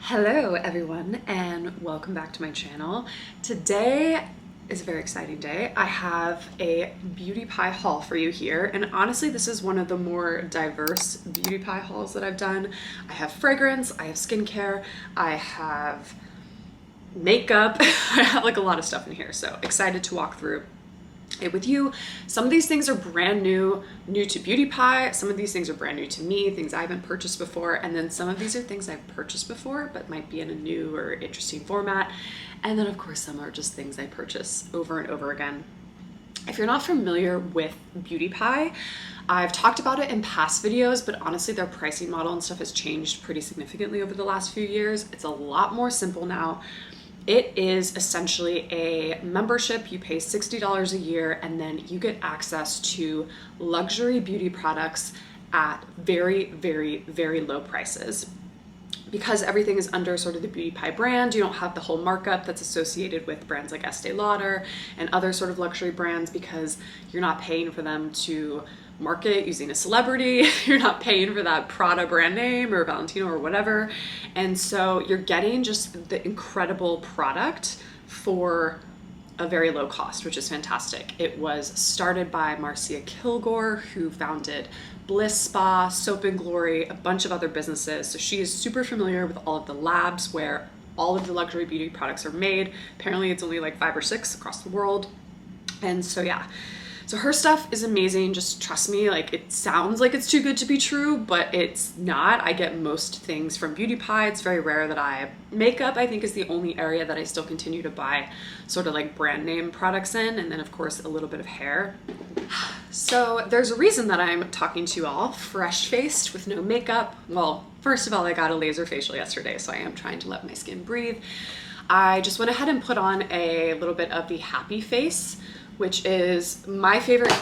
Hello everyone and welcome back to my channel. Today is a very exciting day. I have a beauty pie haul for you here, and honestly this is one of the more diverse beauty pie hauls that I've done. I have fragrance, I have skincare, I have makeup, I have like a lot of stuff in here, so excited to walk through it with you. Some of these things are brand new to Beauty Pie. Some of these things are brand new to me, things I haven't purchased before. And then some of these are things I've purchased before, but might be in a new or interesting format. And then of course, some are just things I purchase over and over again. If you're not familiar with Beauty Pie, I've talked about it in past videos, but honestly, their pricing model and stuff has changed pretty significantly over the last few years. It's a lot more simple now. It is essentially a membership. You pay $60 a year and then you get access to luxury beauty products at very, very, very low prices. Because everything is under sort of the Beauty Pie brand, you don't have the whole markup that's associated with brands like Estee Lauder and other sort of luxury brands, because you're not paying for them to market using a celebrity. You're not paying for that Prada brand name or Valentino or whatever. And so you're getting just the incredible product for a very low cost, which is fantastic. It was started by Marcia Kilgore, who founded Bliss Spa, Soap and Glory, a bunch of other businesses. So she is super familiar with all of the labs where all of the luxury beauty products are made. Apparently it's only like 5 or 6 across the world. And so yeah, so her stuff is amazing. Just trust me, like it sounds like it's too good to be true, but it's not. I get most things from Beauty Pie. It's very rare that makeup I think is the only area that I still continue to buy sort of like brand name products in. And then of course a little bit of hair. So there's a reason that I'm talking to you all fresh faced with no makeup. Well, first of all, I got a laser facial yesterday, so I am trying to let my skin breathe. I just went ahead and put on a little bit of the Happy Face, which is my favorite.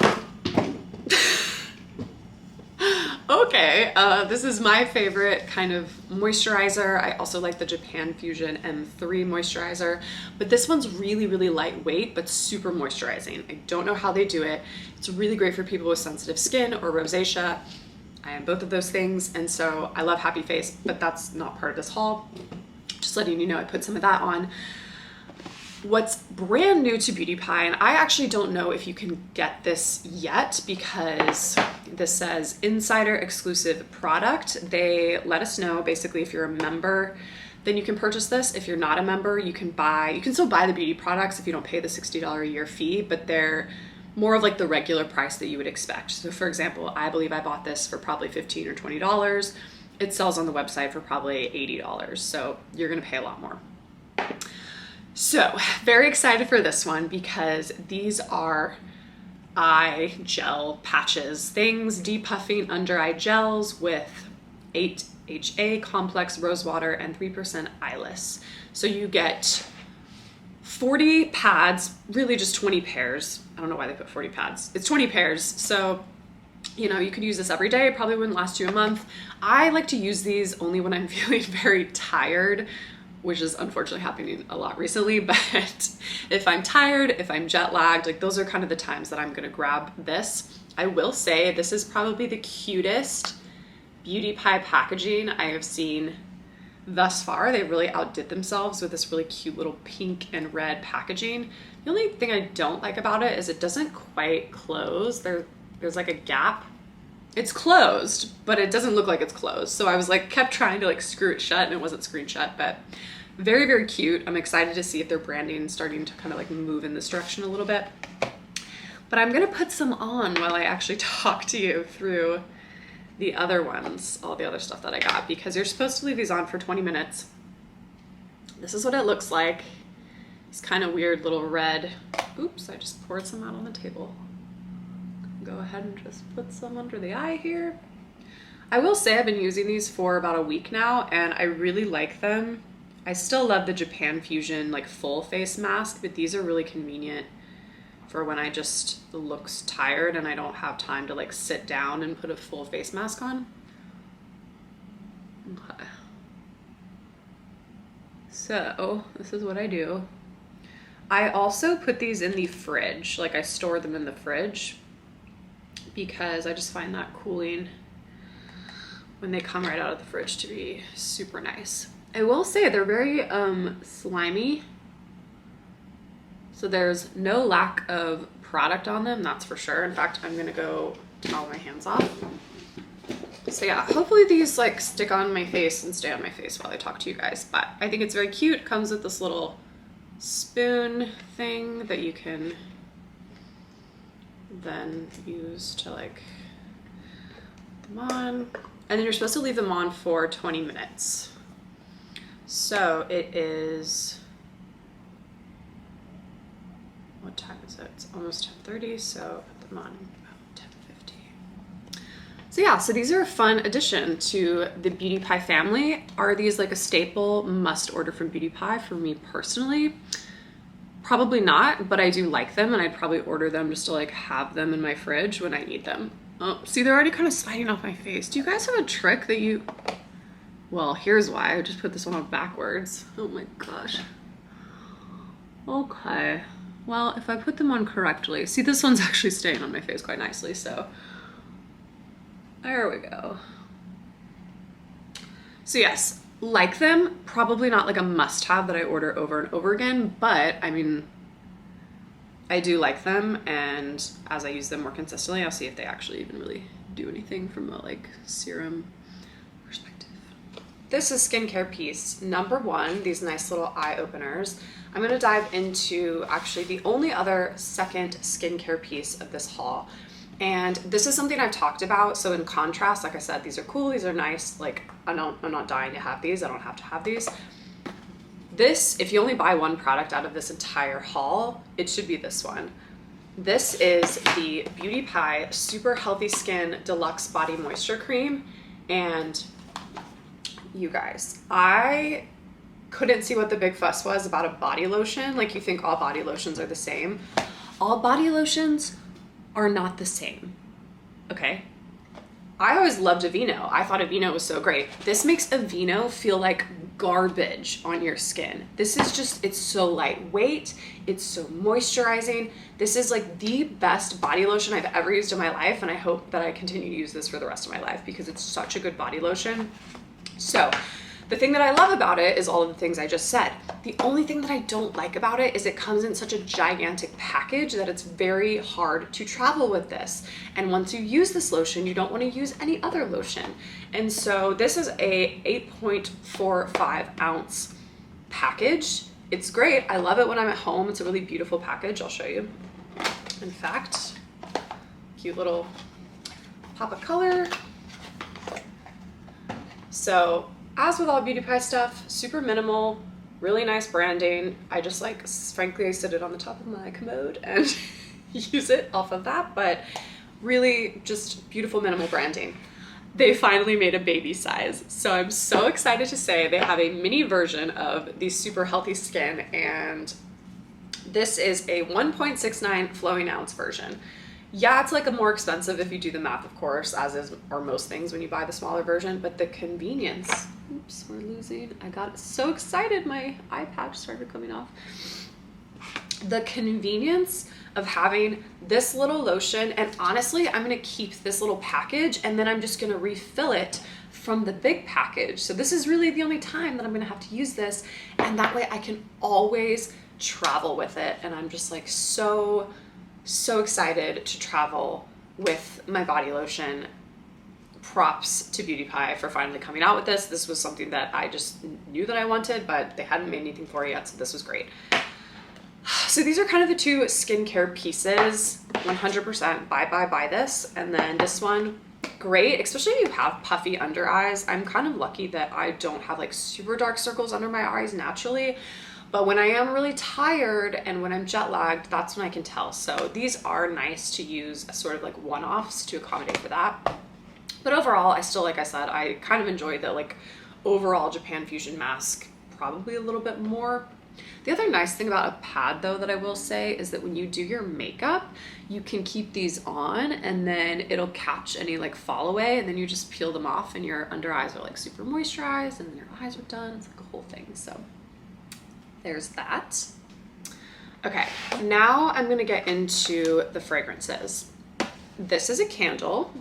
Okay, this is my favorite kind of moisturizer. I also like the Japan Fusion M3 moisturizer, but this one's really, really lightweight, but super moisturizing. I don't know how they do it. It's really great for people with sensitive skin or rosacea. I am both of those things, and so I love Happy Face, but that's not part of this haul. Just letting you know, I put some of that on. What's brand new to Beauty Pie, and I actually don't know if you can get this yet because this says insider exclusive product. They let us know basically if you're a member, then you can purchase this. If you're not a member, you can still buy the beauty products if you don't pay the $60 a year fee, but they're more of like the regular price that you would expect. So for example, I believe I bought this for probably $15 or $20. It sells on the website for probably $80. So you're gonna pay a lot more. So very excited for this one because these are eye gel patches, things depuffing under eye gels with 8-HA complex rosewater and 3% eyeless. So you get 40 pads, really just 20 pairs. I don't know why they put 40 pads. It's 20 pairs. So, you know, you could use this every day. It probably wouldn't last you a month. I like to use these only when I'm feeling very tired, which is unfortunately happening a lot recently, but if I'm tired, if I'm jet lagged, like those are kind of the times that I'm gonna grab this. I will say this is probably the cutest Beauty Pie packaging I have seen thus far. They really outdid themselves with this really cute little pink and red packaging. The only thing I don't like about it is it doesn't quite close. There's like a gap. It's closed, but it doesn't look like it's closed. So I was like, kept trying to like screw it shut and it wasn't screwed shut, but very, very cute. I'm excited to see if their branding is starting to kind of like move in this direction a little bit. But I'm gonna put some on while I actually talk to you through the other ones, all the other stuff that I got, because you're supposed to leave these on for 20 minutes. This is what it looks like. It's kind of weird little red. Oops, I just poured some out on the table. Go ahead and just put some under the eye here. I will say I've been using these for about a week now and I really like them. I still love the Japan Fusion like full face mask, but these are really convenient for when I just looks tired and I don't have time to like sit down and put a full face mask on. Okay. So this is what I do. I also put these in the fridge, like I store them in the fridge, because I just find that cooling when they come right out of the fridge to be super nice. I will say they're very slimy. So there's no lack of product on them, that's for sure. In fact, I'm gonna go towel my hands off. So yeah, hopefully these like stick on my face and stay on my face while I talk to you guys. But I think it's very cute. It comes with this little spoon thing that you can then use to like put them on. And then you're supposed to leave them on for 20 minutes. So it is, what time is it? It's almost 10:30, so put them on about 10:50. So yeah, so these are a fun addition to the beautypie family. Are these like a staple must order from beautypie for me personally? Probably not, but I do like them and I'd probably order them just to like have them in my fridge when I need them. Oh, see, they're already kind of sliding off my face. Do you guys have a trick that you, well, here's why. I just put this one on backwards. Oh my gosh. Okay. Well, if I put them on correctly, see, this one's actually staying on my face quite nicely, so there we go. So yes, like them, probably not like a must-have that I order over and over again, but I mean, I do like them, and as I use them more consistently, I'll see if they actually even really do anything from a like serum perspective. This is skincare piece number 1, these nice little eye openers. I'm gonna dive into actually the only other second skincare piece of this haul. And this is something I've talked about. So in contrast, like I said, these are cool, these are nice. Like I'm not dying to have these. I don't have to have these. This, if you only buy one product out of this entire haul, it should be this one. This is the beautypie Super Healthy Skin Deluxe Body Moisture Cream. And you guys, I couldn't see what the big fuss was about a body lotion. Like you think all body lotions are the same. All body lotions are not the same, okay? I always loved Aveeno. I thought Aveeno was so great. This makes Aveeno feel like garbage on your skin. This is just, it's so lightweight, it's so moisturizing. This is like the best body lotion I've ever used in my life, and I hope that I continue to use this for the rest of my life because it's such a good body lotion. So, the thing that I love about it is all of the things I just said. The only thing that I don't like about it is it comes in such a gigantic package that it's very hard to travel with this. And once you use this lotion, you don't want to use any other lotion. And so this is a 8.45 ounce package. It's great. I love it when I'm at home. It's a really beautiful package. I'll show you. In fact, cute little pop of color. So, as with all beautypie stuff, super minimal, really nice branding. I just like, frankly, I sit it on the top of my commode and use it off of that, but really just beautiful minimal branding. They finally made a baby size. So I'm so excited to say they have a mini version of the Super Healthy Skin, and this is a 1.69 flowing ounce version. Yeah, it's like a more expensive if you do the math, of course, as is are most things when you buy the smaller version, but the convenience, oops, we're losing, I got so excited, my eye patch started coming off. The convenience of having this little lotion, and honestly, I'm gonna keep this little package and then I'm just gonna refill it from the big package. So this is really the only time that I'm gonna have to use this, and that way I can always travel with it, and I'm just like so excited to travel with my body lotion. Props to beautypie for finally coming out with this. This was something that I just knew that I wanted, but they hadn't made anything for it yet, so this was great. So these are kind of the two skincare pieces. 100% buy this. And then this one, great, especially if you have puffy under eyes. I'm kind of lucky that I don't have like super dark circles under my eyes naturally. But when I am really tired and when I'm jet lagged, that's when I can tell. So these are nice to use as sort of like one-offs to accommodate for that. But overall, I still, like I said, I kind of enjoy the like overall Japan Fusion mask probably a little bit more. The other nice thing about a pad though that I will say is that when you do your makeup, you can keep these on and then it'll catch any like fall away, and then you just peel them off and your under eyes are like super moisturized and then your eyes are done. It's like a whole thing. So there's that. Okay, now I'm gonna get into the fragrances. This is a candle,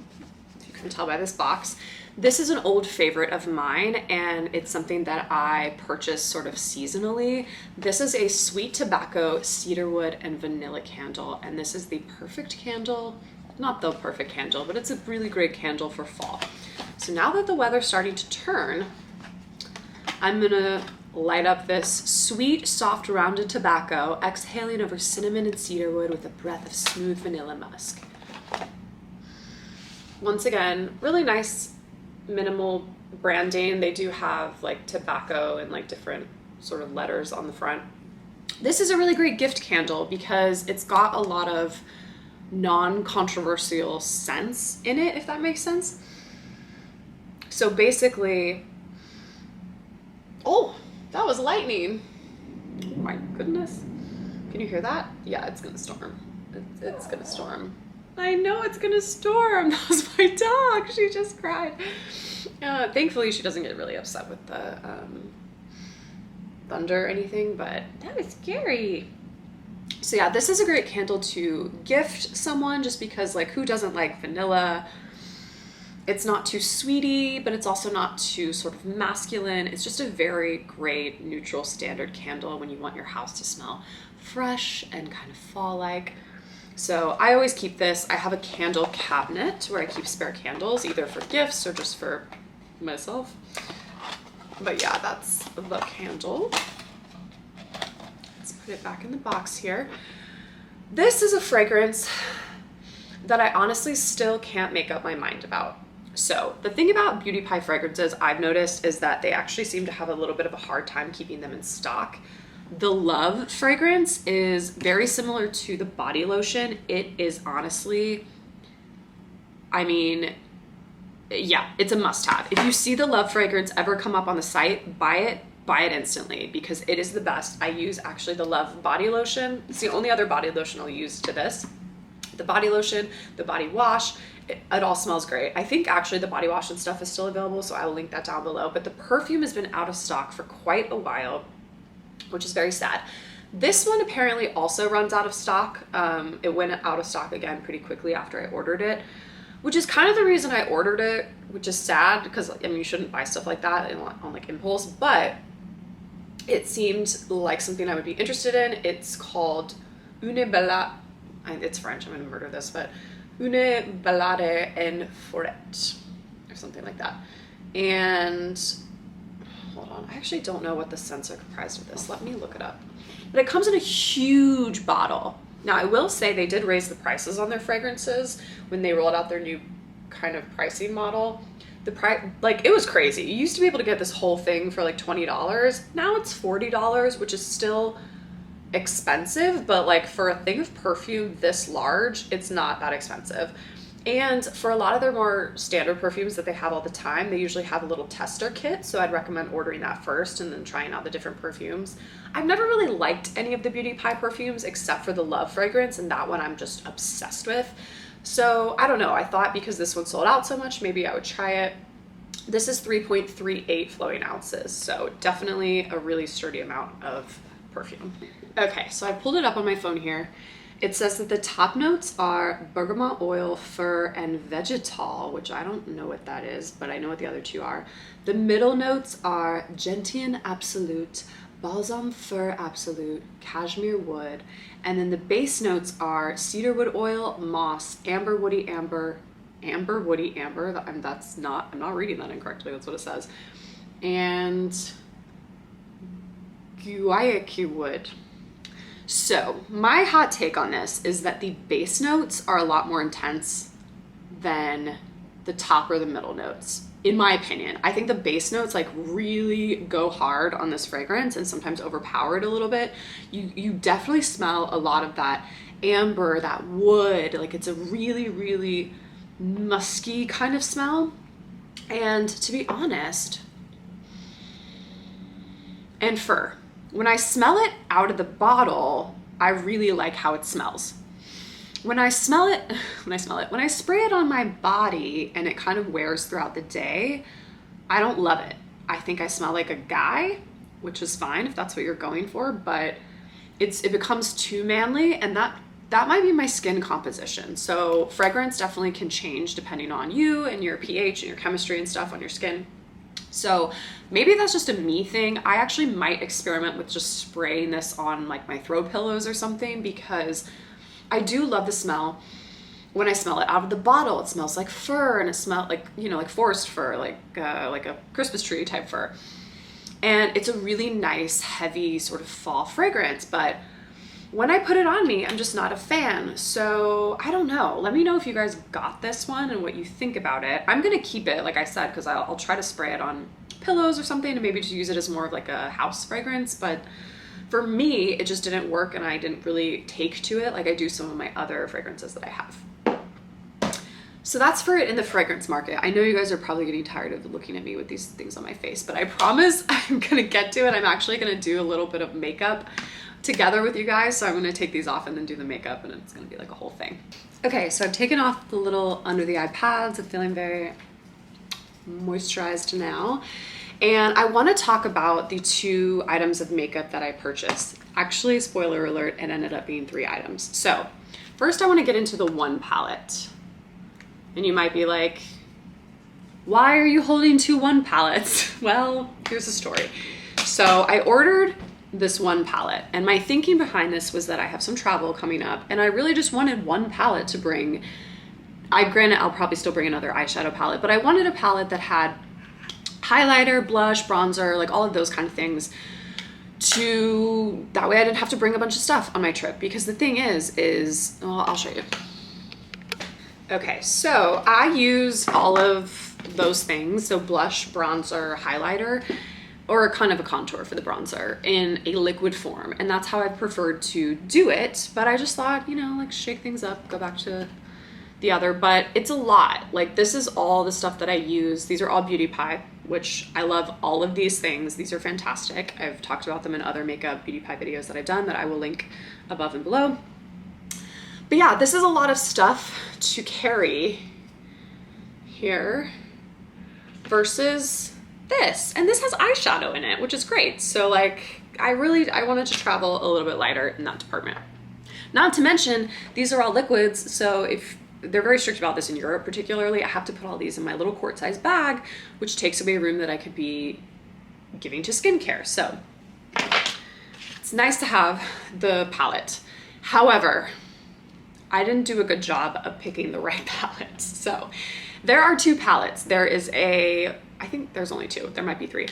if you can tell by this box. This is an old favorite of mine, and it's something that I purchase sort of seasonally. This is a sweet tobacco, cedarwood, and vanilla candle, and this is the perfect candle. Not the perfect candle, but it's a really great candle for fall. So now that the weather's starting to turn, I'm gonna light up this sweet, soft, rounded tobacco, exhaling over cinnamon and cedarwood with a breath of smooth vanilla musk. Once again, really nice, minimal branding. They do have like tobacco and like different sort of letters on the front. This is a really great gift candle because it's got a lot of non-controversial scents in it, if that makes sense. So basically, oh, that was lightning. Oh my goodness. Can you hear that? Yeah, it's gonna storm. It's gonna storm. I know it's gonna storm. That was my dog. She just cried. Thankfully, she doesn't get really upset with the thunder or anything, but that was scary. So yeah, this is a great candle to gift someone just because, like, who doesn't like vanilla? It's not too sweety, but it's also not too sort of masculine. It's just a very great neutral standard candle when you want your house to smell fresh and kind of fall-like. So I always keep this. I have a candle cabinet where I keep spare candles, either for gifts or just for myself. But yeah, that's the candle. Let's put it back in the box here. This is a fragrance that I honestly still can't make up my mind about. So the thing about beauty pie fragrances I've noticed is that they actually seem to have a little bit of a hard time keeping them in stock. The Love fragrance is very similar to the body lotion. It is honestly, I mean, yeah, it's a must-have. If you see the Love fragrance ever come up on the site, buy it instantly because it is the best. I use actually the Love body lotion. It's the only other body lotion I'll use to this. The body lotion, the body wash, it all smells great. I think actually the body wash and stuff is still available, so I will link that down below. But the perfume has been out of stock for quite a while, which is very sad. This one apparently also runs out of stock. It went out of stock again pretty quickly after I ordered it, which is kind of the reason I ordered it, which is sad because, I mean, you shouldn't buy stuff like that on like impulse, but it seemed like something I would be interested in. It's called Une Bella, it's French, I'm gonna murder this, but Une Ballade en Forêt, or something like that. And hold on, I actually don't know what the scents are comprised of this. Let me look it up. But it comes in a huge bottle. Now, I will say they did raise the prices on their fragrances when they rolled out their new kind of pricing model. The price, like, it was crazy. You used to be able to get this whole thing for like $20. Now it's $40, which is still expensive, but like for a thing of perfume this large, it's not that expensive. And for a lot of their more standard perfumes that they have all the time, they usually have a little tester kit, so I'd recommend ordering that first and then trying out the different perfumes. I've never really liked any of the Beauty Pie perfumes except for the Love fragrance, and that one I'm just obsessed with. So I don't know, I thought because this one sold out so much, maybe I would try it. This is 3.38 flowing ounces, so definitely a really sturdy amount of perfume. Okay, so I pulled it up on my phone here. It says that the top notes are bergamot oil, fir, and vegetal, which I don't know what that is, but I know what the other two are. The middle notes are gentian absolute, balsam fir absolute, cashmere wood, and then the base notes are cedarwood oil, moss, amber woody amber, I'm not reading that incorrectly, that's what it says, and guaiac wood. So my hot take on this is that the base notes are a lot more intense than the top or the middle notes, in my opinion. I think the base notes like really go hard on this fragrance and sometimes overpower it a little bit. You definitely smell a lot of that amber, that wood, like it's a really, really musky kind of smell. And to be honest, and fir. When I smell it out of the bottle, I really like how it smells. When I spray it on my body and it kind of wears throughout the day, I don't love it. I think I smell like a guy, which is fine if that's what you're going for, but it becomes too manly, and that that might be my skin composition. So fragrance definitely can change depending on you and your pH and your chemistry and stuff on your skin. So maybe that's just a me thing. I actually might experiment with just spraying this on like my throw pillows or something, because I do love the smell. When I smell it out of the bottle, it smells like fur, and it smells like, you know, like forest fur, like a Christmas tree type fur. And it's a really nice, heavy sort of fall fragrance, but when I put it on me, I'm just not a fan. So I don't know. Let me know if you guys got this one and what you think about it. I'm gonna keep it, like I said, because I'll try to spray it on pillows or something, and maybe just use it as more of like a house fragrance. But for me, it just didn't work, and I didn't really take to it like I do some of my other fragrances that I have. So that's for it in the fragrance market. I know you guys are probably getting tired of looking at me with these things on my face, but I promise I'm gonna get to it. I'm actually gonna do a little bit of makeup together with you guys. So I'm gonna take these off and then do the makeup, and it's gonna be like a whole thing. Okay, so I've taken off the little under the eye pads. I'm feeling very moisturized now. And I wanna talk about the 2 items of makeup that I purchased. Actually, spoiler alert, it ended up being 3 items. So first I wanna get into the 1 palette. And you might be like, why are you holding 2 1 palettes? Well, here's the story. So I ordered this 1 palette, and my thinking behind this was that I have some travel coming up, and I really just wanted 1 palette to bring. Granted, I'll probably still bring another eyeshadow palette, but I wanted a palette that had highlighter, blush, bronzer, like all of those kind of things, that way I didn't have to bring a bunch of stuff on my trip. Because the thing is, well, I'll show you. Okay, so I use all of those things. So blush, bronzer, highlighter, or kind of a contour for the bronzer in a liquid form. And that's how I preferred to do it. But I just thought, you know, like shake things up, go back to the other, but it's a lot. Like this is all the stuff that I use. These are all beautypie, which I love all of these things. These are fantastic. I've talked about them in other makeup beautypie videos that I've done that I will link above and below. But yeah, this is a lot of stuff to carry here versus this. And this has eyeshadow in it, which is great. So like, I wanted to travel a little bit lighter in that department. Not to mention, these are all liquids. So if they're very strict about this in Europe, particularly, I have to put all these in my little quart-sized bag, which takes away room that I could be giving to skincare. So it's nice to have the palette. However, I didn't do a good job of picking the right palette. So there are 2 palettes. There is I think there's only 2. There might be 3.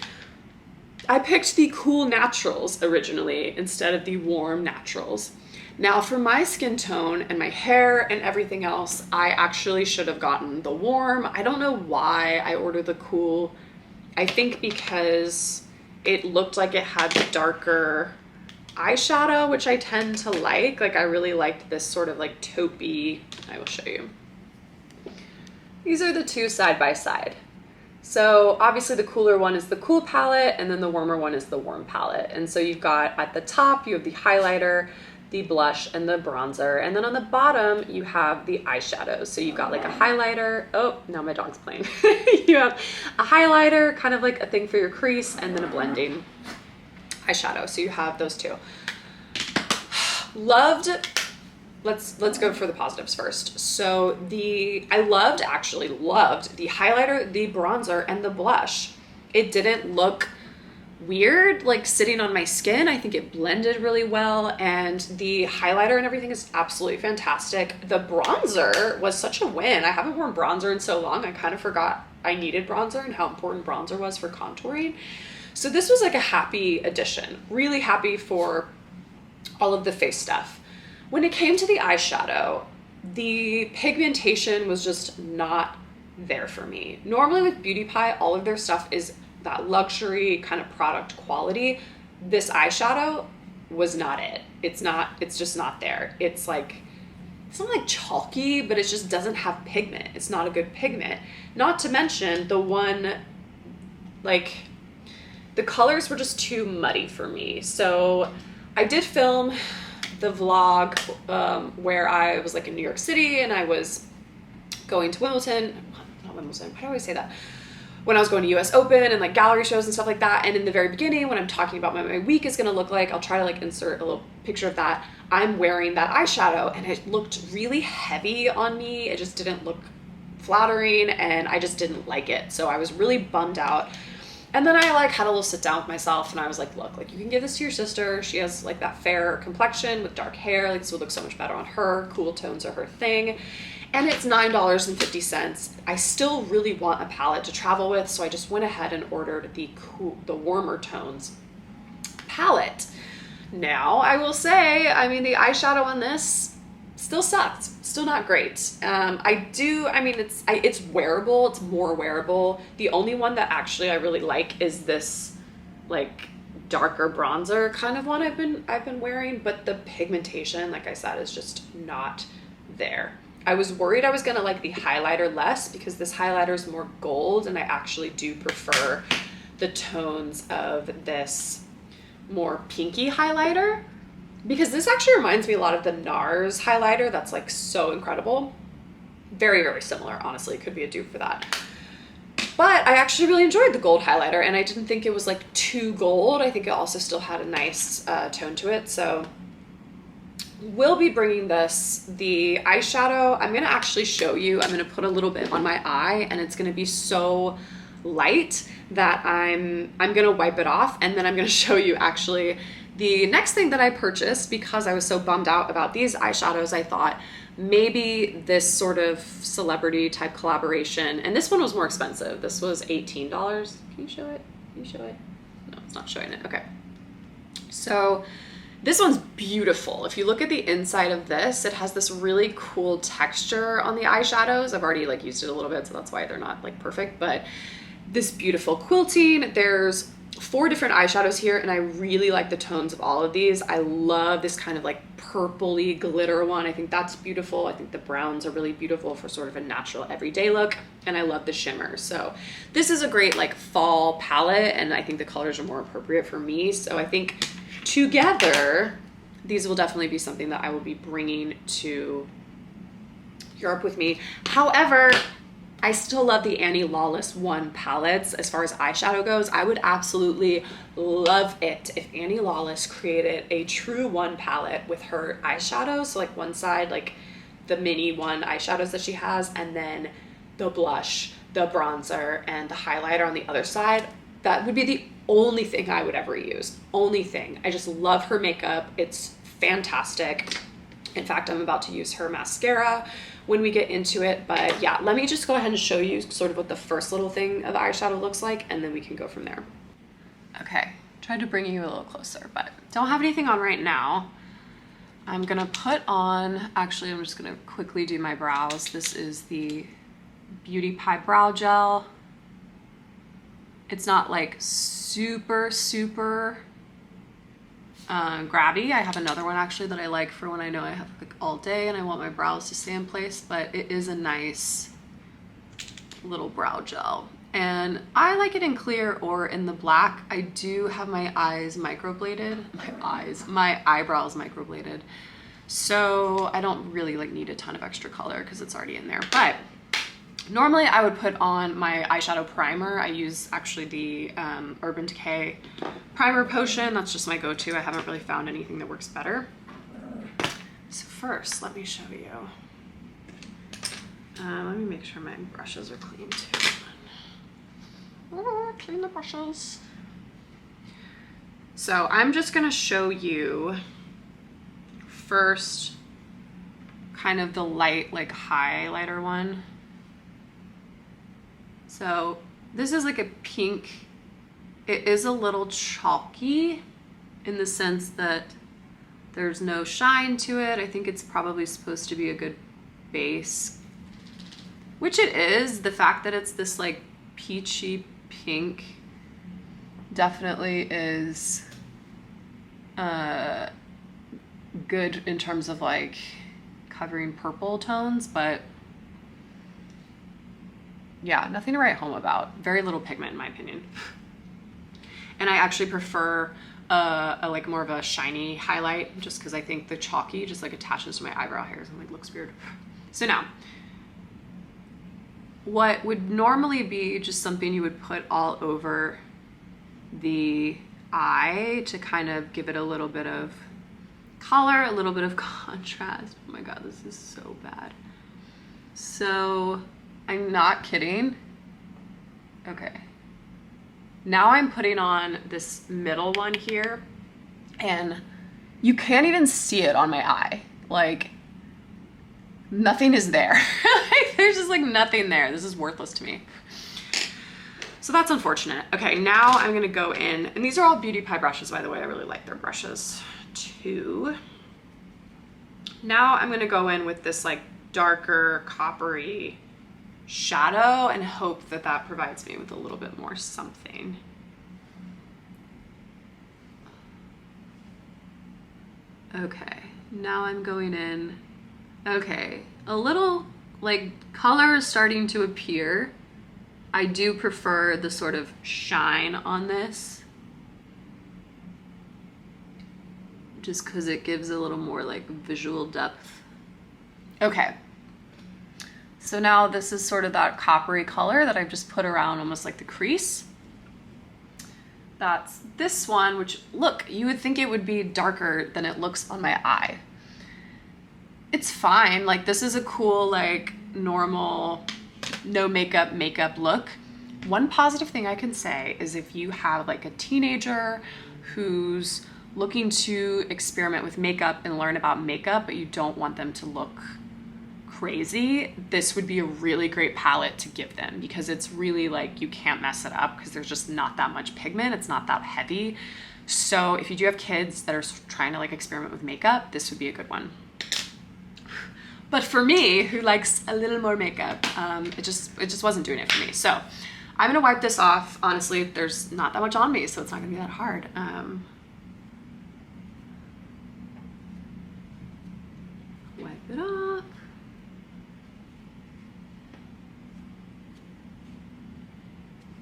I picked the Cool Naturals originally instead of the Warm Naturals. Now for my skin tone and my hair and everything else, I actually should have gotten the Warm. I don't know why I ordered the Cool. I think because it looked like it had darker eyeshadow, which I tend to like. Like I really liked this sort of like taupey. I will show you. These are the 2 side by side. So obviously the cooler one is the Cool palette, and then the warmer one is the Warm palette. And so you've got at the top, you have the highlighter, the blush, and the bronzer. And then on the bottom, you have the eyeshadows. So you've got like a highlighter. Oh, now my dog's playing. You have a highlighter, kind of like a thing for your crease, and then a blending eyeshadow. So you have those 2. Loved, let's go for the positives first. So I actually loved the highlighter, the bronzer, and the blush. It didn't look weird like sitting on my skin. I think it blended really well, and the highlighter and everything is absolutely fantastic. The bronzer was such a win. I haven't worn bronzer in so long, I kind of forgot I needed bronzer and how important bronzer was for contouring. So this was like a happy addition. Really happy for all of the face stuff. When it came to the eyeshadow, the pigmentation was just not there for me. Normally with beautypie, all of their stuff is that luxury kind of product quality. This eyeshadow was not it. It's just not there. It's not like chalky, but it just doesn't have pigment. It's not a good pigment. Not to mention the one, like, the colors were just too muddy for me. So I did film the vlog where I was like in New York City and I was going to Wimbledon. Not Wimbledon, why do I always say that? when I was going to US Open and like gallery shows and stuff like that. And in the very beginning, when I'm talking about what my week is gonna look like, I'll try to like insert a little picture of that. I'm wearing that eyeshadow and it looked really heavy on me. It just didn't look flattering and I just didn't like it. So I was really bummed out. And then I like had a little sit down with myself and I was like, look, like you can give this to your sister. She has like that fair complexion with dark hair. Like this would look so much better on her. Cool tones are her thing. And it's $9.50. I still really want a palette to travel with, so I just went ahead and ordered the warmer tones palette. Now, I will say, I mean, the eyeshadow on this still sucked. Still not great. It's wearable. It's more wearable. The only one that actually I really like is this, like, darker bronzer kind of one I've been wearing, but the pigmentation, like I said, is just not there. I was worried I was gonna like the highlighter less because this highlighter is more gold and I actually do prefer the tones of this more pinky highlighter because this actually reminds me a lot of the NARS highlighter that's like so incredible. Very, very similar, honestly. Could be a dupe for that. But I actually really enjoyed the gold highlighter and I didn't think it was like too gold. I think it also still had a nice tone to it. So we'll be bringing the eyeshadow. I'm gonna actually show you. I'm gonna put a little bit on my eye and it's gonna be so light that I'm gonna wipe it off and then I'm gonna show you actually the next thing that I purchased because I was so bummed out about these eyeshadows. I thought maybe this sort of celebrity type collaboration, and this one was more expensive. This was $18. Can you show it? Can you show it? No, it's not showing it. Okay. So this one's beautiful. If you look at the inside of this, it has this really cool texture on the eyeshadows. I've already like used it a little bit, so that's why they're not like perfect, but this beautiful quilting. There's 4 different eyeshadows here and I really like the tones of all of these. I love this kind of like purpley glitter one. I think that's beautiful. I think the browns are really beautiful for sort of a natural everyday look. And I love the shimmer. So this is a great like fall palette and I think the colors are more appropriate for me. So I think together, these will definitely be something that I will be bringing to Europe with me. However, I still love the Annie Lawless One palettes as far as eyeshadow goes. I would absolutely love it if Annie Lawless created a true one palette with her eyeshadows. So like one side, like the mini one eyeshadows that she has, and then the blush, the bronzer, and the highlighter on the other side. That would be the only thing I would ever use. Only thing. I just love her makeup. It's fantastic. In fact, I'm about to use her mascara when we get into it. But yeah, let me just go ahead and show you sort of what the first little thing of the eyeshadow looks like, and then we can go from there. Okay, tried to bring you a little closer, but don't have anything on right now. I'm gonna put on, actually, I'm just gonna quickly do my brows. This is the Beautypie Brow Gel. It's not like super grabby. I have another one actually that I like for when I know I have like all day and I want my brows to stay in place, but it is a nice little brow gel. And I like it in clear or in the black. I do have my eyes microbladed. My eyebrows microbladed. So I don't really like need a ton of extra color because it's already in there. But normally I would put on my eyeshadow primer. I use actually the Urban Decay Primer Potion. That's just my go-to. I haven't really found anything that works better. So first, let me show you. Let me make sure my brushes are clean too. Oh, clean the brushes. So I'm just gonna show you first kind of the light, like highlighter one. So this is like a pink. It is a little chalky in the sense that there's no shine to it. I think it's probably supposed to be a good base, which it is. The fact that it's this like peachy pink definitely is good in terms of like covering purple tones, but yeah, nothing to write home about. Very little pigment in my opinion. And I actually prefer a like more of a shiny highlight just because I think the chalky just like attaches to my eyebrow hairs and like looks weird. So now, what would normally be just something you would put all over the eye to kind of give it a little bit of color, a little bit of contrast. Oh my God, this is so bad. So I'm not kidding. Okay. Now I'm putting on this middle one here, and you can't even see it on my eye. Like, nothing is there. Like, there's just like nothing there. This is worthless to me. So that's unfortunate. Okay, now I'm gonna go in, and these are all beautypie brushes, by the way. I really like their brushes too. Now I'm gonna go in with this like darker coppery shadow and hope that that provides me with a little bit more something. Okay, now I'm going in. Okay, a little like color is starting to appear. I do prefer the sort of shine on this, just because it gives a little more like visual depth. Okay, so now this is sort of that coppery color that I've just put around almost like the crease. That's this one, which look, you would think it would be darker than it looks on my eye. It's fine, like this is a cool like normal no makeup look. One positive thing I can say is if you have like a teenager who's looking to experiment with makeup and learn about makeup, but you don't want them to look crazy, this would be a really great palette to give them, because it's really like you can't mess it up because there's just not that much pigment. It's not that heavy. So if you do have kids that are trying to like experiment with makeup, this would be a good one. But for me, who likes a little more makeup, it just wasn't doing it for me. So I'm gonna wipe this off. Honestly, there's not that much on me, so it's not gonna be that hard. Wipe it off.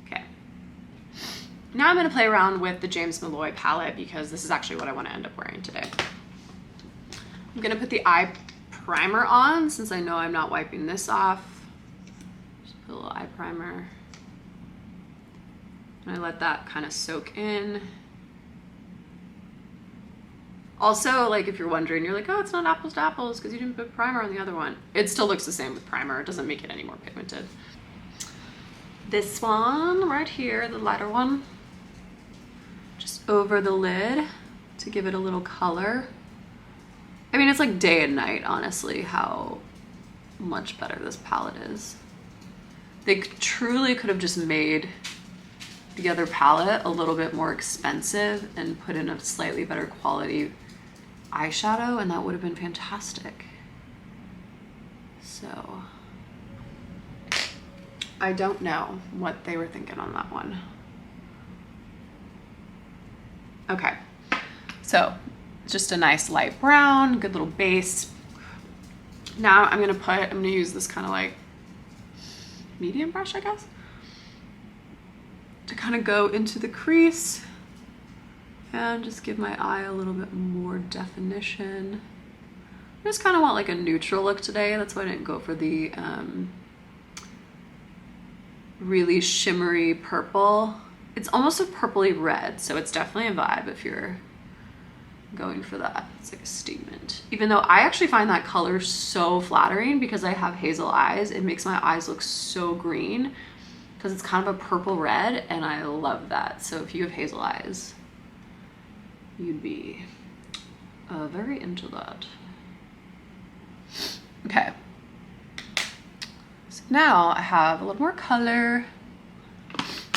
Okay. Now I'm gonna play around with the James Malloy palette, because this is actually what I wanna end up wearing today. I'm gonna put the eye primer on, since I know I'm not wiping this off. Just put a little eye primer. And I let that kind of soak in. Also, like if you're wondering, you're like, oh, it's not apples to apples because you didn't put primer on the other one. It still looks the same with primer. It doesn't make it any more pigmented. This one right here, the lighter one, just over the lid to give it a little color. I mean, it's like day and night, honestly, how much better this palette is. They truly could have just made the other palette a little bit more expensive and put in a slightly better quality eyeshadow, and that would have been fantastic. So, I don't know what they were thinking on that one. Okay, so just a nice light brown, good little base. Now I'm gonna use this kind of like medium brush, I guess, to kind of go into the crease and just give my eye a little bit more definition. I just kind of want like a neutral look today. That's why I didn't go for the really shimmery purple. It's almost a purpley red, so it's definitely a vibe if you're going for that. It's like a statement. Even though I actually find that color so flattering because I have hazel eyes. It makes my eyes look so green because it's kind of a purple red, and I love that. So if you have hazel eyes, you'd be very into that. Okay. So now I have a little more color.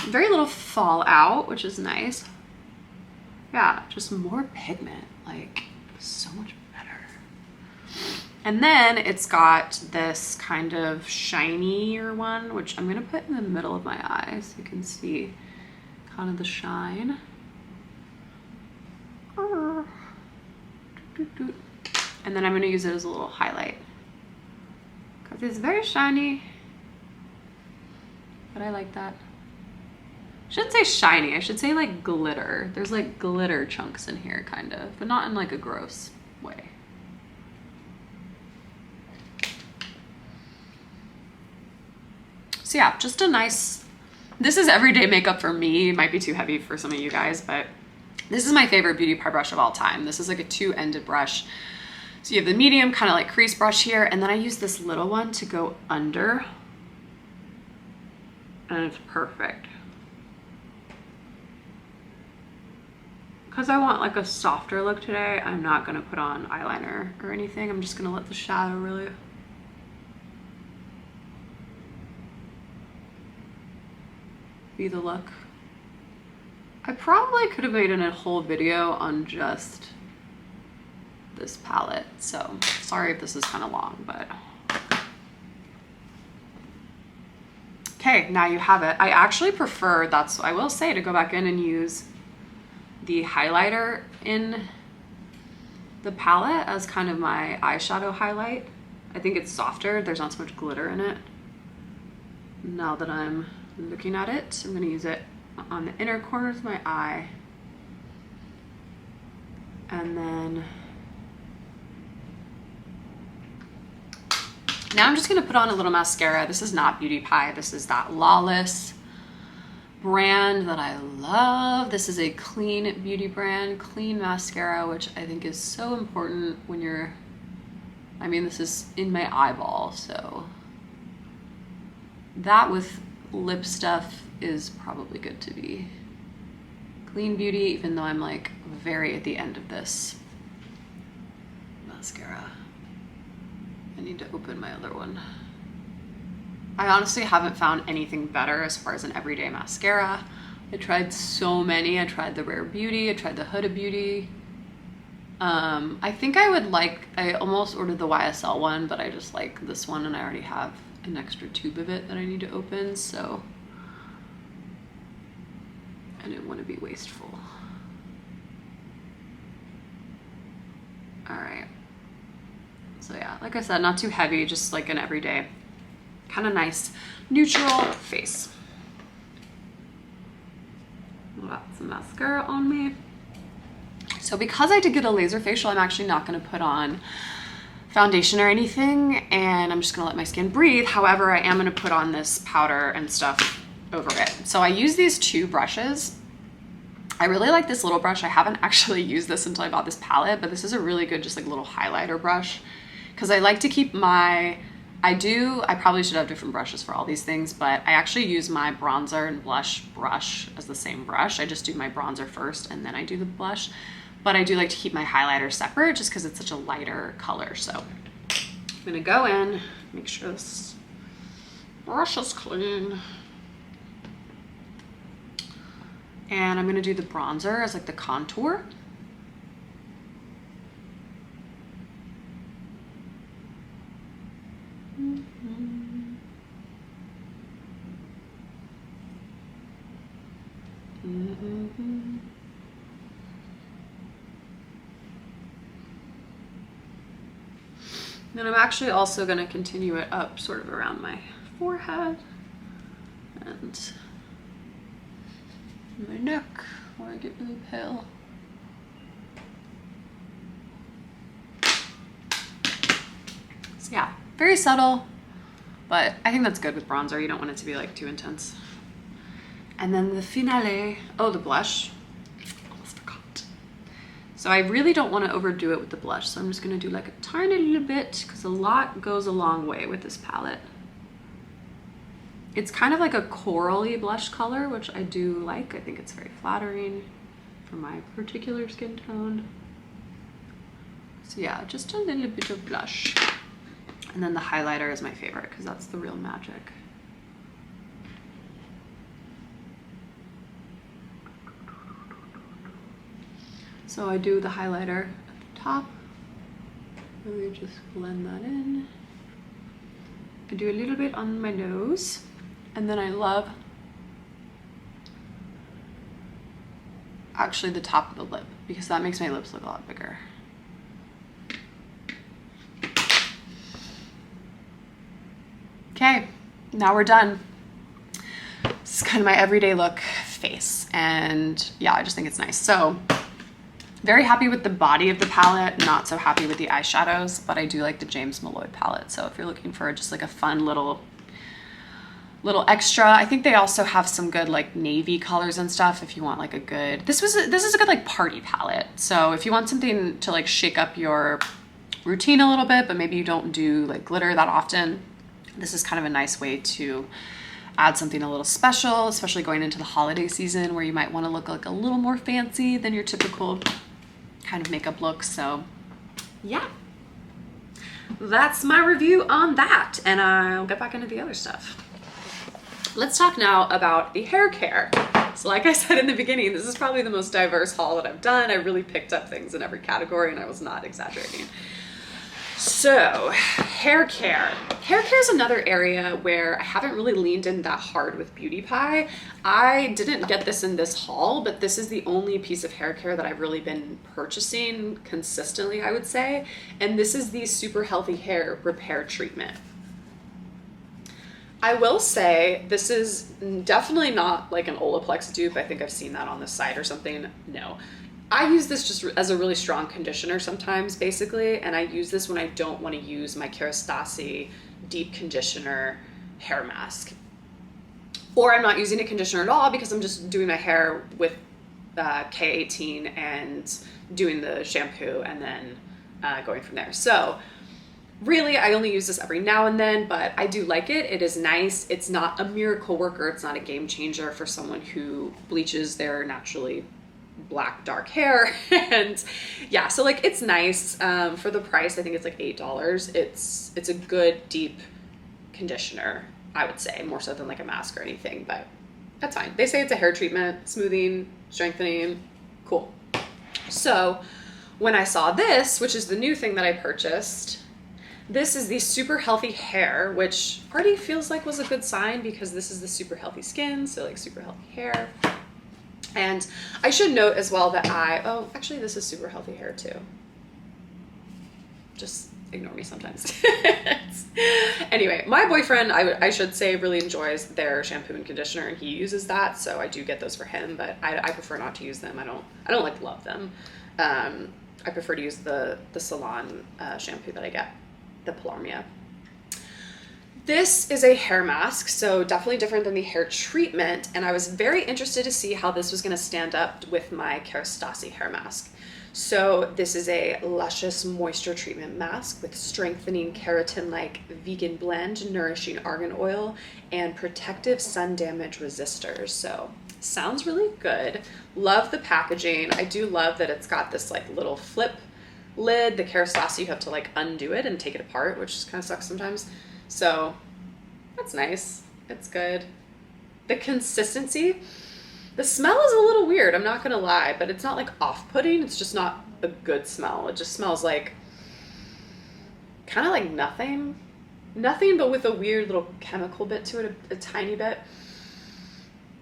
Very little fallout, which is nice. Yeah, just more pigment, like so much better. And then it's got this kind of shinier one, which I'm gonna put in the middle of my eye so you can see kind of the shine. And then I'm gonna use it as a little highlight because it's very shiny, but I like that. I shouldn't say shiny, I should say like glitter. There's like glitter chunks in here kind of, but not in like a gross way. So yeah, just a nice, this is everyday makeup for me. It might be too heavy for some of you guys, but this is my favorite beauty pie brush of all time. This is like a two-ended brush. So you have the medium kind of like crease brush here, and then I use this little one to go under, and it's perfect. Because I want like a softer look today, I'm not gonna put on eyeliner or anything. I'm just gonna let the shadow really be the look. I probably could have made a whole video on just this palette, so sorry if this is kind of long, but okay, now you have it. I actually prefer, I will say, to go back in and use the highlighter in the palette as kind of my eyeshadow highlight. I think it's softer, there's not so much glitter in it. Now that I'm looking at it, I'm gonna use it on the inner corners of my eye. And then now I'm just gonna put on a little mascara. This is not Beauty Pie, this is that Lawless brand that I love. This is a clean beauty brand, clean mascara, which I think is so important when you're, I mean, this is in my eyeball, so that with lip stuff is probably good to be clean beauty, even though I'm like very at the end of this mascara. I need to open my other one. I honestly haven't found anything better as far as an everyday mascara. I tried so many. I tried the Rare Beauty, I tried the Huda Beauty. I think I would like, I almost ordered the YSL one, but I just like this one and I already have an extra tube of it that I need to open, so I didn't want to be wasteful. All right. So yeah, like I said, not too heavy, just like an everyday kind of nice neutral face. Got some mascara on me. So because I did get a laser facial, I'm actually not going to put on foundation or anything, and I'm just going to let my skin breathe. However, I am going to put on this powder and stuff over it. So I use these two brushes. I really like this little brush. I haven't actually used this until I bought this palette, but this is a really good just like little highlighter brush, because I like to keep my, I probably should have different brushes for all these things, but I actually use my bronzer and blush brush as the same brush. I just do my bronzer first and then I do the blush, but I do like to keep my highlighter separate just because it's such a lighter color. So I'm gonna go in, make sure this brush is clean. And I'm gonna do the bronzer as like the contour. Then I'm actually also going to continue it up sort of around my forehead and my neck where I get really pale. So yeah, very subtle, but I think that's good with bronzer. You don't want it to be like too intense. And then the finale, oh, the blush, almost forgot. So I really don't want to overdo it with the blush. So I'm just going to do like a tiny little bit because a lot goes a long way with this palette. It's kind of like a corally blush color, which I do like. I think it's very flattering for my particular skin tone. So yeah, just a little bit of blush. And then the highlighter is my favorite because that's the real magic. So I do the highlighter at the top, really just blend that in. I do a little bit on my nose, and then I love actually the top of the lip because that makes my lips look a lot bigger. Okay, now we're done. This is kind of my everyday look face, and yeah, I just think it's nice. So very happy with the body of the palette, not so happy with the eyeshadows, but I do like the James Malloy palette. So if you're looking for just like a fun little little extra. I think they also have some good like navy colors and stuff if you want like a good, this is a good like party palette. So if you want something to like shake up your routine a little bit, but maybe you don't do like glitter that often, this is kind of a nice way to add something a little special, especially going into the holiday season where you might want to look like a little more fancy than your typical kind of makeup look. So yeah, that's my review on that, and I'll get back into the other stuff. Let's talk now about the hair care. So like I said in the beginning, this is probably the most diverse haul that I've done. I really picked up things in every category, and I was not exaggerating. So hair care. Hair care is another area where I haven't really leaned in that hard with beautypie. I didn't get this in this haul, but this is the only piece of hair care that I've really been purchasing consistently, I would say. And this is the Super Healthy Hair Repair Treatment. I will say this is definitely not like an Olaplex dupe. I think I've seen that on the site or something. No. I use this just as a really strong conditioner sometimes, basically, and I use this when I don't want to use my Kerastase Deep Conditioner hair mask. Or I'm not using a conditioner at all because I'm just doing my hair with K18 and doing the shampoo and then going from there. So really, I only use this every now and then, but I do like it. It is nice. It's not a miracle worker. It's not a game changer for someone who bleaches their naturally black dark hair. And yeah, so like it's nice for the price. I think it's like $8. It's a good deep conditioner, I would say, more so than like a mask or anything, but that's fine. They say it's a hair treatment, smoothing, strengthening, cool. So when I saw this, which is the new thing that I purchased, this is the Super Healthy Hair, which already feels like was a good sign because this is the super healthy skin, so like super healthy hair. And I should note as well that oh, actually this is Super Healthy Hair too. Just ignore me sometimes. Anyway, my boyfriend, I should say, really enjoys their shampoo and conditioner, and he uses that, so I do get those for him, but I prefer not to use them. I don't like love them. I prefer to use the salon shampoo that I get, the Polarmia. This is a hair mask, so definitely different than the hair treatment, and I was very interested to see how this was going to stand up with my Kerastase hair mask. So this is a luscious moisture treatment mask with strengthening keratin-like vegan blend, nourishing argan oil, and protective sun damage resistors. So sounds really good. Love the packaging. I do love that it's got this like little flip lid. The Kerastase, you have to like undo it and take it apart, which kind of sucks sometimes. So that's nice. It's good. The consistency, the smell is a little weird, I'm not gonna lie, but it's not like off-putting. It's just not a good smell. It just smells like kind of like nothing, but with a weird little chemical bit to it, a tiny bit.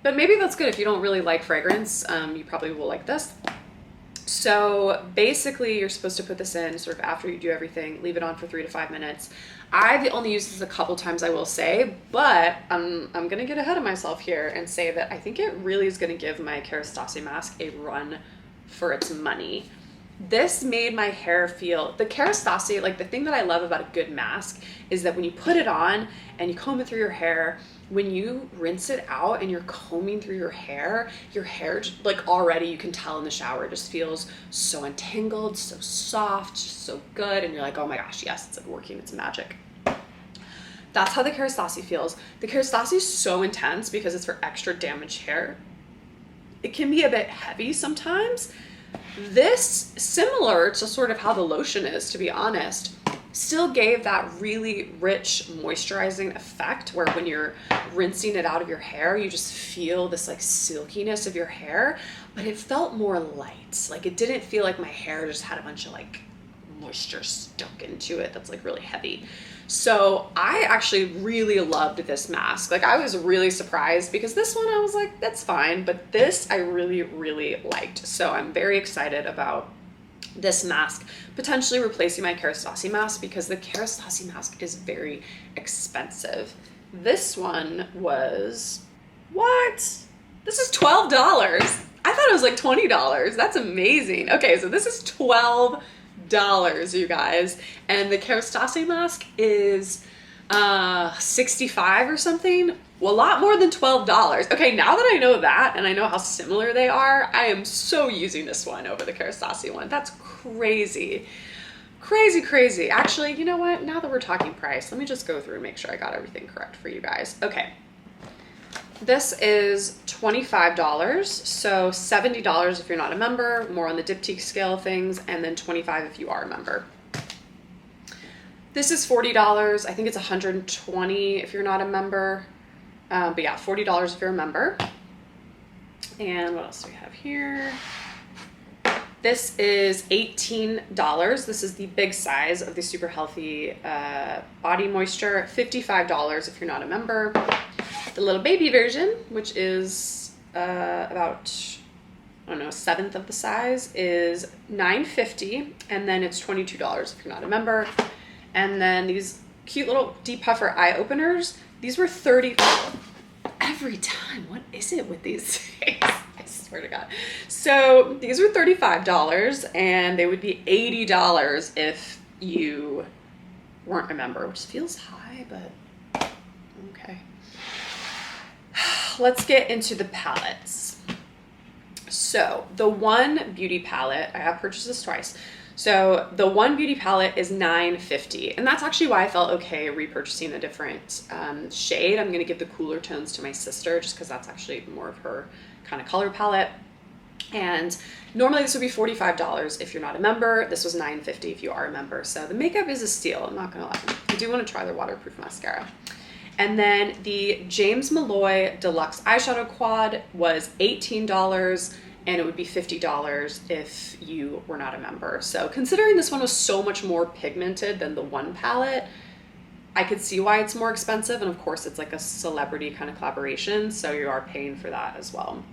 But maybe that's good if you don't really like fragrance. You probably will like this. So basically you're supposed to put this in sort of after you do everything, leave it on for 3 to 5 minutes. I've only used this a couple times, I will say, but I'm going to get ahead of myself here and say that I think it really is going to give my Kerastase mask a run for its money. This made my hair feel, the Kerastase, like the thing that I love about a good mask is that when you put it on and you comb it through your hair, when you rinse it out and you're combing through your hair, like already you can tell in the shower, it just feels so untangled, so soft, just so good. And you're like, oh my gosh, yes, it's like working, it's magic. That's how the Kerastase feels. The Kerastase is so intense because it's for extra damaged hair. It can be a bit heavy sometimes. This, similar to sort of how the lotion is, to be honest, still gave that really rich moisturizing effect where when you're rinsing it out of your hair, you just feel this like silkiness of your hair, but it felt more light. Like it didn't feel like my hair just had a bunch of like moisture stuck into it that's like really heavy. So I actually really loved this mask. Like I was really surprised because this one I was like, that's fine, but this I really, really liked. So I'm very excited about this mask potentially replacing my Kerastase mask because the Kerastase mask is very expensive. This one was, what? This is $12. I thought it was like $20. That's amazing. Okay, so this is $12, you guys, and the Kerastase mask is $65 or something. Well, a lot more than $12. Okay, now that I know that and I know how similar they are, I am so using this one over the Kerastase one. That's crazy. Crazy, crazy. Actually, you know what? Now that we're talking price, let me just go through and make sure I got everything correct for you guys. Okay. This is $25, so $70 if you're not a member, more on the diptyque scale of things, and then $25 if you are a member. This is $40. I think it's $120 if you're not a member. But yeah, $40 if you're a member. And what else do we have here? This is $18. This is the big size of the Super Healthy Body Moisture. $55 if you're not a member. The little baby version, which is about, I don't know, a seventh of the size, is $9.50. And then it's $22 if you're not a member. And then these cute little depuffer eye openers, these were $30 every time. What is it with these things? I swear to God. So these were $35 and they would be $80 if you weren't a member, which feels high, but okay. Let's get into the palettes. So the One Beauty palette, I have purchased this twice. So the One Beauty palette is $9.50, and that's actually why I felt okay repurchasing a different shade. I'm gonna give the cooler tones to my sister just because that's actually more of her kind of color palette. And normally this would be $45 if you're not a member. This was $9.50 if you are a member. So the makeup is a steal, I'm not gonna lie. I do wanna try their waterproof mascara. And then the James Malloy Deluxe Eyeshadow Quad was $18. And it would be $50 if you were not a member. So considering this one was so much more pigmented than the One palette, I could see why it's more expensive. And of course it's like a celebrity kind of collaboration, so you are paying for that as well.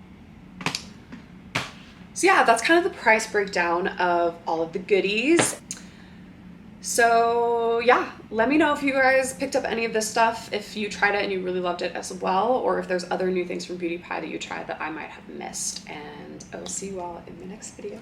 So yeah, that's kind of the price breakdown of all of the goodies. So yeah, let me know if you guys picked up any of this stuff, if you tried it and you really loved it as well, or if there's other new things from Beauty Pie that you tried that I might have missed. And I will see you all in the next video.